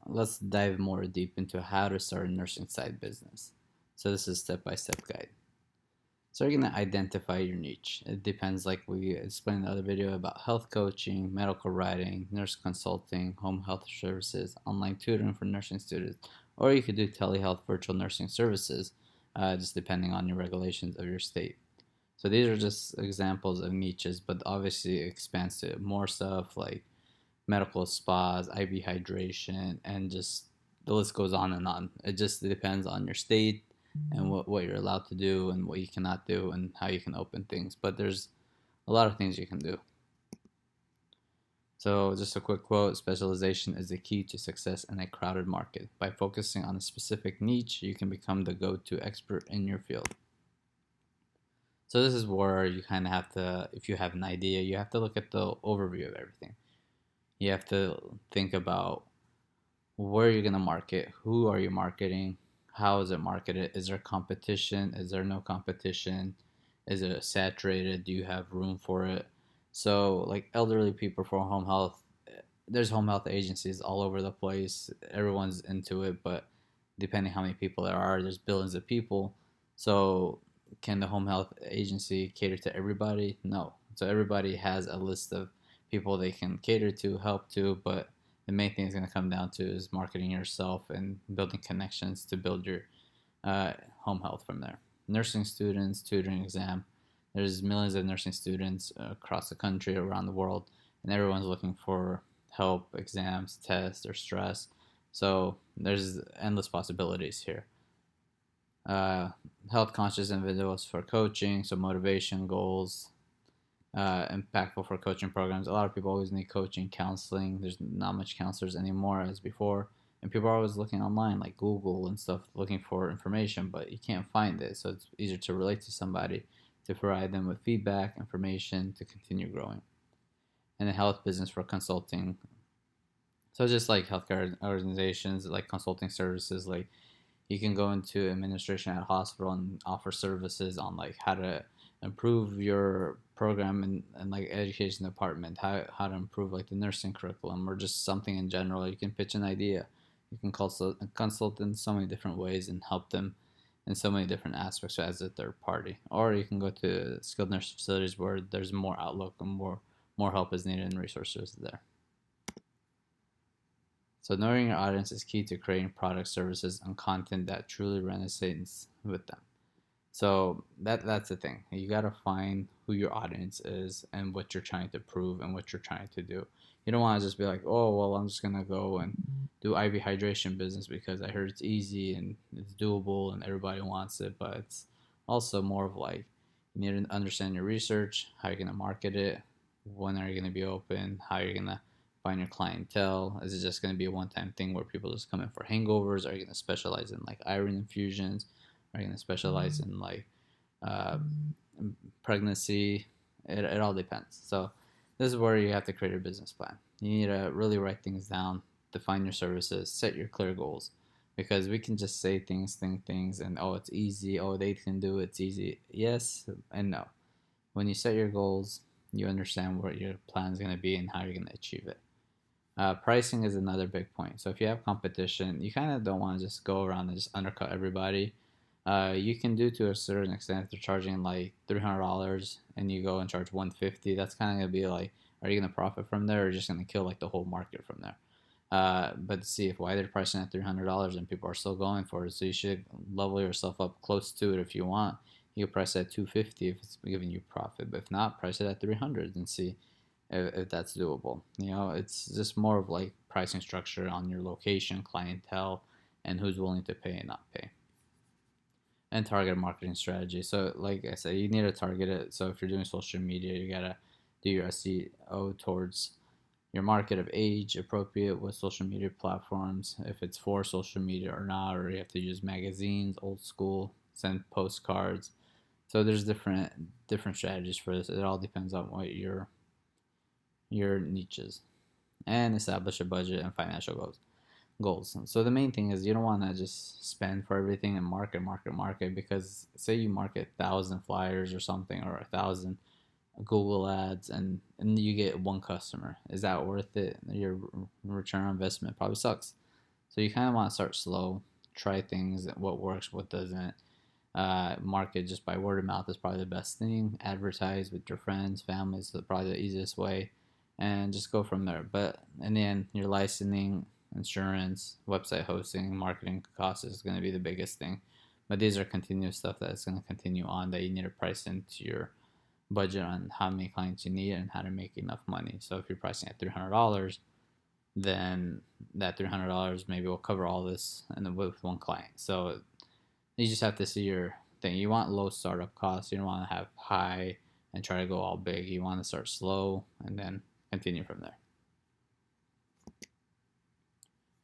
let's dive more deep into how to start a nursing side business. So this is step-by-step guide. So you're gonna identify your niche. It depends, like we explained in the other video, about health coaching, medical writing, nurse consulting, home health services, online tutoring for nursing students, or you could do telehealth virtual nursing services, just depending on your regulations of your state. So these are just examples of niches, but obviously it expands to more stuff like medical spas, IV hydration, and just the list goes on and on. It just depends on your state and what you're allowed to do and what you cannot do and how you can open things. But there's a lot of things you can do. So, just a quick quote: specialization is the key to success in a crowded market. By focusing on a specific niche, you can become the go to expert in your field. So, this is where you kind of have to, if you have an idea, you have to look at the overview of everything. You have to think about where you're going to market, who are you marketing, how is it marketed, is there competition, is there no competition, is it saturated, do you have room for it? So like elderly people for home health, there's home health agencies all over the place, everyone's into it, but depending how many people there are, there's billions of people. So can the home health agency cater to everybody? No. So everybody has a list of people they can cater to, help to, but the main thing is going to come down to is marketing yourself and building connections to build your home health from there. Nursing students, tutoring exam. There's millions of nursing students across the country, around the world, and everyone's looking for help, exams, tests, or stress. So there's endless possibilities here. Uh, Health conscious individuals for coaching, so motivation, goals, impactful for coaching programs. A lot of people always need coaching, counseling. There's not much counselors anymore as before. And people are always looking online, like Google and stuff, looking for information, but you can't find it. So it's easier to relate to somebody, to provide them with feedback, information to continue growing. And the health business for consulting. So just like healthcare organizations, like consulting services, like you can go into administration at a hospital and offer services on like how to improve your program and like education department, how to improve like the nursing curriculum or just something in general. You can pitch an idea. You can consult in so many different ways and help them in so many different aspects as a third party. Or you can go to skilled nurse facilities where there's more outlook and more help is needed and resources there. So knowing your audience is key to creating products, services, and content that truly resonates with them. So that's the thing. You gotta find who your audience is and what you're trying to prove and what you're trying to do. You don't want to just be like, oh well, I'm just gonna go and do IV hydration business because I heard it's easy and it's doable and everybody wants it. But it's also more of like you need to understand your research, how you're gonna market it, when are you gonna be open, how you're gonna find your clientele. Is it just gonna be a one-time thing where people just come in for hangovers? Are you gonna specialize in like iron infusions? Are you gonna specialize in like uh, pregnancy? It all depends. So this is where you have to create a business plan. You need to really write things down, define your services, set your clear goals, because we can just say things, think things, and oh, it's easy. Oh, they can do it. It's easy. Yes and no. When you set your goals, you understand what your plan is going to be and how you're going to achieve it. Pricing is another big point. So if you have competition, you kind of don't want to just go around and just undercut everybody. You can do to a certain extent if they're charging like $300 and you go and charge 150. That's kind of gonna be like, are you gonna profit from there or just gonna kill like the whole market from there? But see if why they're pricing at $300 and people are still going for it. So you should level yourself up close to it if you want. You can price it at 250 if it's giving you profit, but if not, price it at 300 and see if that's doable. You know, it's just more of like pricing structure on your location, clientele, and who's willing to pay and not pay. And target marketing strategy. So, like I said, you need to target it. So, if you're doing social media, you gotta do your SEO towards your market of age appropriate with social media platforms, if it's for social media or not, or you have to use magazines, old school, send postcards. So there's different strategies for this. It all depends on what your niche is, and establish a budget and financial goals. So the main thing is you don't want to just spend for everything and market because say you market 1,000 flyers or something or 1,000 Google ads and you get one customer. Is that worth it? Your return on investment probably sucks. So you kind of want to start slow, try things, what works, what doesn't. Market just by word of mouth is probably the best thing. Advertise with your friends, families is probably the easiest way, and just go from there. But in the end, your licensing, insurance, website hosting, marketing costs is going to be the biggest thing. But these are continuous stuff that's going to continue on that you need to price into your budget on how many clients you need and how to make enough money. So if you're pricing at $300, then that $300 maybe will cover all this and with one client. So you just have to see your thing. You want low startup costs. You don't want to have high and try to go all big. You want to start slow and then continue from there.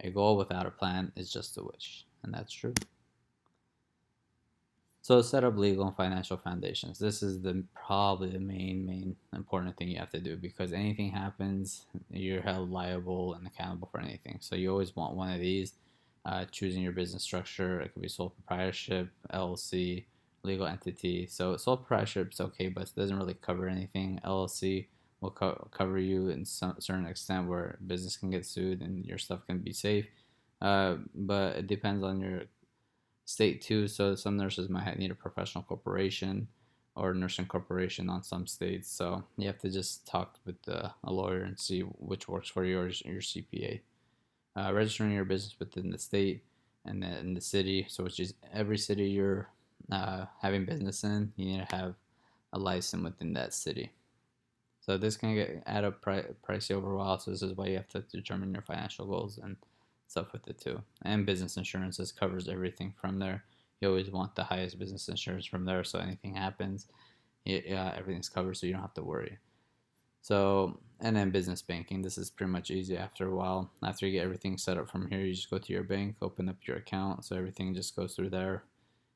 A goal without a plan is just a wish, and that's true. So set up legal and financial foundations. This is probably the main important thing you have to do, because anything happens, you're held liable and accountable for anything. So you always want one of these. Choosing your business structure. It could be sole proprietorship, LLC, legal entity. So sole proprietorship is okay, but it doesn't really cover anything. LLC will cover you in some certain extent where business can get sued and your stuff can be safe. But it depends on your state too. So some nurses might need a professional corporation or nursing corporation on some states. So you have to just talk with a lawyer and see which works for you or your CPA. Registering your business within the state and then the city. So which is every city you're having business in, you need to have a license within that city. So this can add up pricey over a while. So this is why you have to determine your financial goals and stuff with it too. And business insurances covers everything from there. You always want the highest business insurance from there, so anything happens, everything's covered, so you don't have to worry. So, and then business banking. This is pretty much easy after a while. After you get everything set up from here, you just go to your bank, open up your account, so everything just goes through there.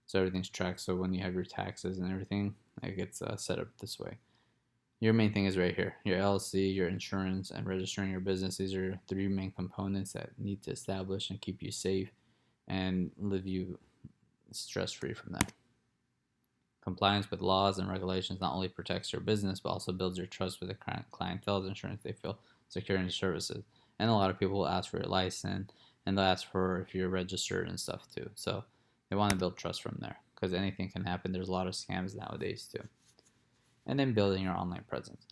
So everything's tracked. So when you have your taxes and everything, it gets set up this way. Your main thing is right here: your LLC, your insurance, and registering your business. These are three main components that need to establish and keep you safe and live you stress-free from there. Compliance with laws and regulations not only protects your business, but also builds your trust with the clientele's insurance. They feel secure in your services. And a lot of people will ask for your license, and they'll ask for if you're registered and stuff too. So they want to build trust from there, because anything can happen. There's a lot of scams nowadays too. And then building your online presence.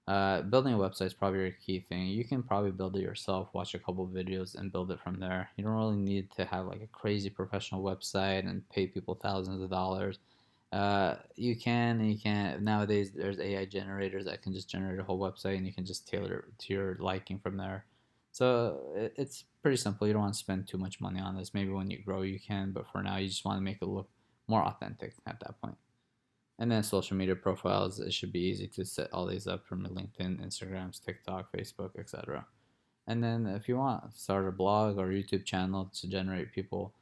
Building a website is probably your key thing. You can probably build it yourself, watch a couple videos, and build it from there. You don't really need to have like a crazy professional website and pay people thousands of dollars. You can and you can't. Nowadays, there's AI generators that can just generate a whole website, and you can just tailor it to your liking from there. So it's pretty simple. You don't want to spend too much money on this. Maybe when you grow, you can, but for now, you just want to make it look more authentic at that point. And then social media profiles, it should be easy to set all these up from LinkedIn, Instagrams, TikTok, Facebook, etc. And then if you want, start a blog or YouTube channel to generate people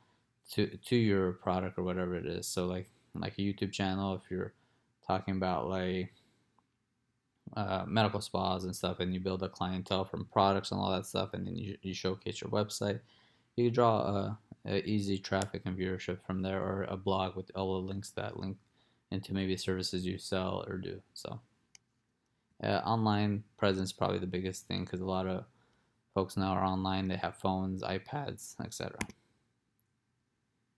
to your product or whatever it is. So like a YouTube channel, if you're talking about like medical spas and stuff, and you build a clientele from products and all that stuff, and then you showcase your website, you draw a easy traffic and viewership from there, or a blog with all the links that link into maybe services you sell or do. So online presence is probably the biggest thing, because a lot of folks now are online. They have phones, iPads, etc.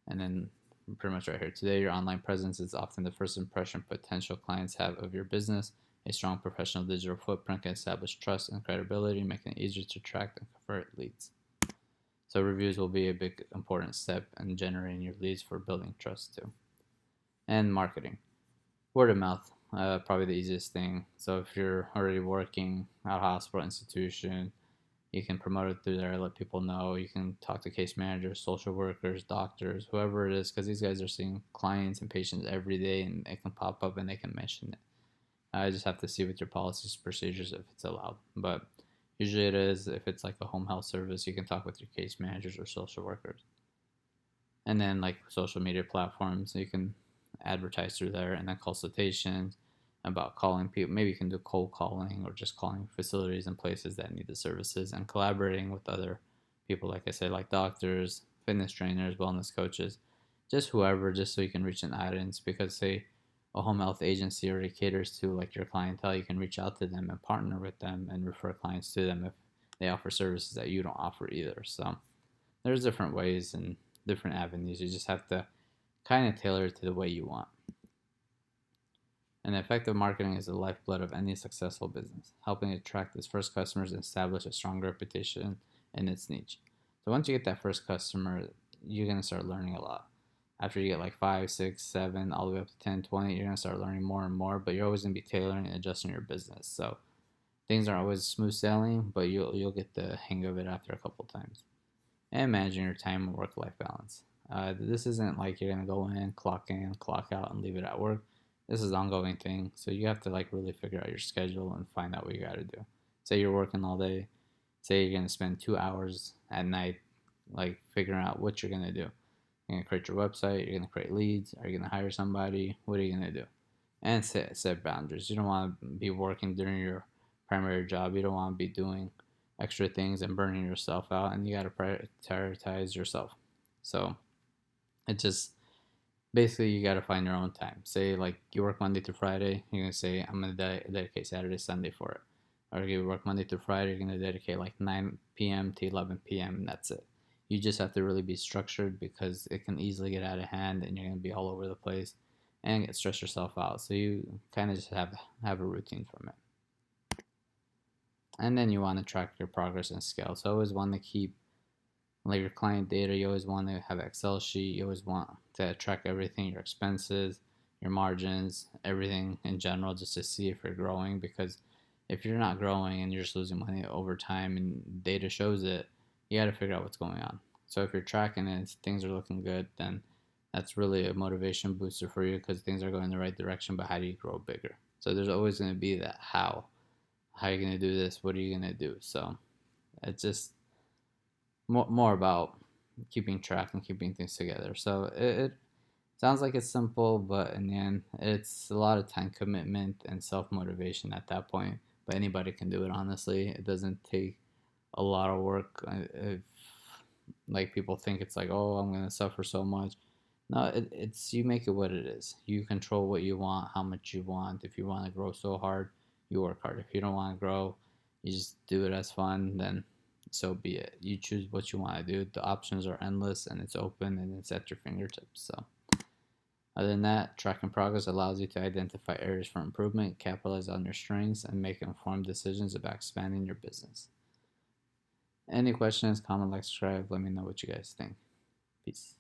And then pretty much right here, today your online presence is often the first impression potential clients have of your business. A strong professional digital footprint can establish trust and credibility, making it easier to attract and convert leads. So reviews will be a big important step in generating your leads for building trust too. And marketing. Word of mouth, probably the easiest thing. So if you're already working at a hospital institution, you can promote it through there, let people know. You can talk to case managers, social workers, doctors, whoever it is, because these guys are seeing clients and patients every day, and it can pop up and they can mention it. I just have to see with your policies, procedures, if it's allowed. But usually it is. If it's like a home health service, you can talk with your case managers or social workers. And then like social media platforms, you can advertise through there, and then consultations about calling people. Maybe you can do cold calling or just calling facilities and places that need the services, and collaborating with other people, like I said, like doctors, fitness trainers, wellness coaches, just whoever, just so you can reach an audience. Because say a home health agency already caters to like your clientele, you can reach out to them and partner with them and refer clients to them if they offer services that you don't offer either. So there's different ways and different avenues. You just have to kind of tailor it to the way you want. And effective marketing is the lifeblood of any successful business, helping attract its first customers and establish a strong reputation in its niche. So once you get that first customer, you're going to start learning a lot. After you get like 5, 6, 7, all the way up to 10, 20, you're going to start learning more and more, but you're always going to be tailoring and adjusting your business. So things aren't always smooth sailing, but you'll get the hang of it after a couple times. And managing your time and work-life balance. This isn't like you're going to go in, clock out, and leave it at work. This is an ongoing thing, so you have to like really figure out your schedule and find out what you got to do. Say you're working all day. Say you're going to spend 2 hours at night like figuring out what you're going to do. You're going to create your website. You're going to create leads. Are you going to hire somebody? What are you going to do? And set boundaries. You don't want to be working during your primary job. You don't want to be doing extra things and burning yourself out, and you got to prioritize yourself. So it just basically you got to find your own time. Say like you work Monday to Friday, you're going to say I'm going to dedicate Saturday, Sunday for it. Or you work Monday to Friday, you're going to dedicate like 9 p.m. to 11 p.m. and that's it. You just have to really be structured because it can easily get out of hand and you're going to be all over the place and get stress yourself out. So you kind of just have a routine from it. And then you want to track your progress and scale. So always want to keep like your client data. You always want to have an Excel sheet. You always want to track everything, your expenses, your margins, everything in general, just to see if you're growing. Because if you're not growing and you're just losing money over time and data shows it, you got to figure out what's going on. So if you're tracking it, things are looking good, then that's really a motivation booster for you because things are going in the right direction. But how do you grow bigger? So there's always going to be that how. How are you going to do this? What are you going to do? So it's just more about keeping track and keeping things together. So it sounds like it's simple, but in the end, it's a lot of time commitment and self-motivation at that point. But anybody can do it, honestly. It doesn't take a lot of work. If, like people think it's like, oh, I'm going to suffer so much. No, it's you make it what it is. You control what you want, how much you want. If you want to grow so hard, you work hard. If you don't want to grow, you just do it as fun, then so be it. You choose what you want to do. The options are endless and it's open and it's at your fingertips. So other than that, tracking progress allows you to identify areas for improvement, capitalize on your strengths, and make informed decisions about expanding your business. Any questions, comment, like, subscribe. Let me know what you guys think. Peace.